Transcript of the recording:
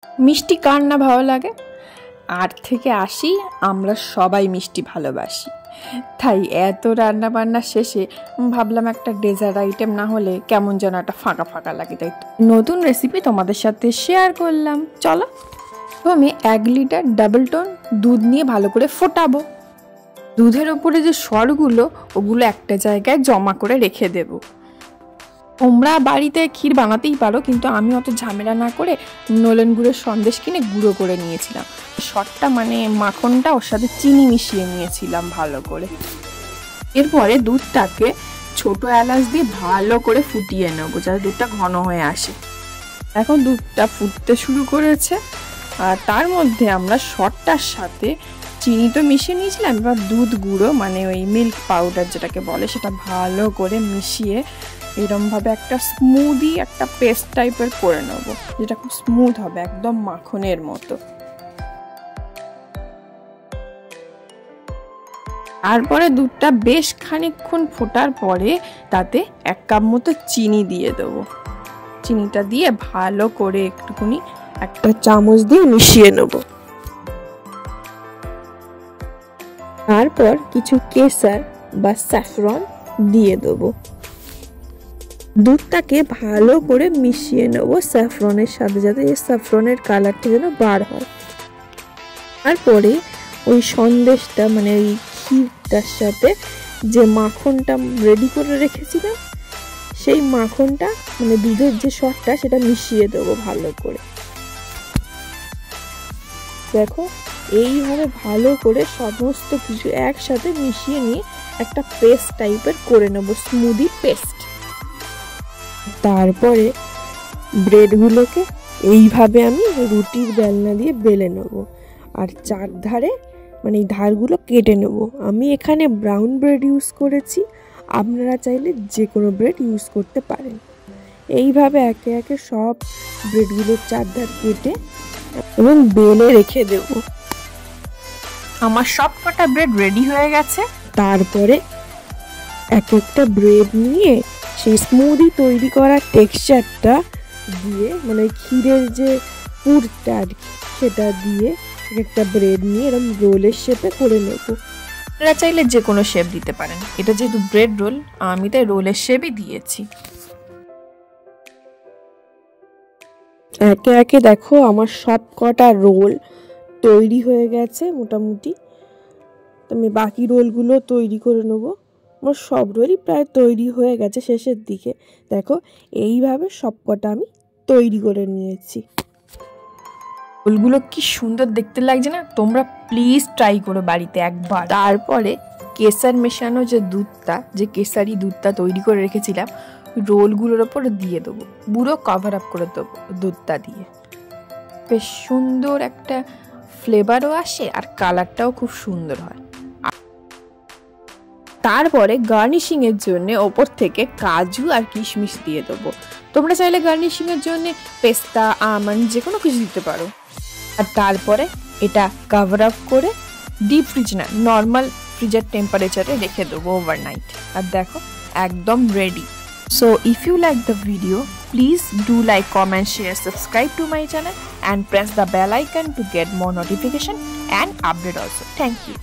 মিষ্টি কার না ভালো লাগে? 8 থেকে 80 আমরা সবাই মিষ্টি ভালোবাসি। তাই এত রান্না বান্না শেষে ভাবলাম একটা ডেজার্ট আইটেম না হলে কেমন যেন একটা ফাঁকা ফাঁকা লাগে, তাই নতুন রেসিপি তোমাদের সাথে শেয়ার করলাম। চলো, তো আমি 1 লিটার ডাবল টোন দুধ নিয়ে ভালো করে ফোটাবো। দুধের ওপরে যে সরগুলো ওগুলো একটা জায়গায় জমা করে রেখে দেব। তোমরা বাড়িতে ক্ষীর বানাতেই পারো, কিন্তু আমি অত ঝামেলা না করে নলেন গুড়ের সন্দেশ কিনে গুঁড়ো করে নিয়েছিলাম। সরটা মানে মাখনটা ওর সাথে চিনি মিশিয়ে নিয়েছিলাম ভালো করে। এরপরে দুধটাকে ছোট এলাচ দিয়ে ভালো করে ফুটিয়ে নেবো যাতে দুধটা ঘন হয়ে আসে। এখন দুধটা ফুটতে শুরু করেছে, আর তার মধ্যে আমরা সরটার সাথে চিনি তো মিশিয়ে নিয়েছিলাম, এবার দুধ গুঁড়ো মানে ওই মিল্ক পাউডার যেটাকে বলে সেটা ভালো করে মিশিয়ে এরমভাবে একটা স্মুদি একটা পেস্ট টাইপের করে নেবো, যেটা খুব স্মুথ হবে, একদম মাখনের মতো। তারপরে দুধটা বেশ খানিকক্ষণ ফোটার পরে তাতে 1 কাপ মতো চিনি দিয়ে দেবো। চিনিটা দিয়ে ভালো করে একটুখানি একটা চামচ দিয়ে মিশিয়ে নেব। তারপর কিছু কেসার বা স্যাফরন দিয়ে দেবো। দুধটাকে ভালো করে মিশিয়ে নেবো স্যাফরনের সাথে, যাতে এই স্যাফরনের কালারটা যেন বার হয়। তারপরে ওই সন্দেশটা মানে ওই ক্ষীরটার সাথে যে মাখনটা রেডি করে রেখেছিলাম সেই মাখনটা মানে দুধের যে সরটা সেটা মিশিয়ে দেবো ভালো করে। দেখো এইভাবে ভালো করে সমস্ত কিছু একসাথে মিশিয়ে নিয়ে একটা পেস্ট টাইপের করে নেবো, স্মুদি পেস্ট। তারপরে ব্রেডগুলোকে এইভাবে আমি রুটির বেলনা দিয়ে বেলে নেব, আর চারধারে মানে এই ধারগুলো কেটে নেব। আমি এখানে ব্রাউন ব্রেড ইউজ করেছি, আপনারা চাইলে যে কোনো ব্রেড ইউজ করতে পারেন। এইভাবে একে একে সব ব্রেডগুলোর চারধার কেটে এবং বেলে রেখে দেব। আমার সব কটা ব্রেড রেডি হয়ে গেছে। তারপরে এক একটা ব্রেড নিয়ে সেই স্মুদি তৈরি করা টেক্সচারটা দিয়ে মানে ক্ষীরের যে পুরটা আর কি সেটা দিয়ে একটা ব্রেড নিয়ে এরকম রোলের শেপে করে নেব। আপনারা চাইলে যে কোনো শেপ দিতে পারেন, এটা যেহেতু ব্রেড রোল আমি তাই রোলের শেপই দিয়েছি। একে একে দেখো আমার সব কটা রোল তৈরি হয়ে গেছে মোটামুটি। আমি বাকি রোলগুলো তৈরি করে নেবো। আমার সব রোলই প্রায় তৈরি হয়ে গেছে শেষের দিকে। দেখো এইভাবে সব কটা আমি তৈরি করে নিয়েছি। রোলগুলো কি সুন্দর দেখতে লাগছে না? তোমরা প্লিজ ট্রাই করো বাড়িতে একবার। তারপরে কেসার মেশানো যে দুধটা, যে কেসারি দুধটা তৈরি করে রেখেছিলাম রোলগুলোর ওপর দিয়ে দেবো, পুরো কভার আপ করে দেবো দুধটা দিয়ে। বেশ সুন্দর একটা ফ্লেভারও আসে আর কালারটাও খুব সুন্দর হয়। তারপরে গার্নিশিং এর জন্য ওপর থেকে কাজু আর কিশমিশ দিয়ে দেবো। তোমরা চাইলে গার্নিশিং এর জন্য পেস্তা, আমন্ড যে কোনো কিছু দিতে পারো। আর তারপরে এটা কভার আপ করে ডিপ ফ্রিজ না নর্মাল ফ্রিজের টেম্পারেচারে রেখে দেবো ওভারনাইট। আর দেখো একদম ready. So if you like the video please do like, comment, share, subscribe to my channel and press the bell icon to get more notification and update also. Thank you.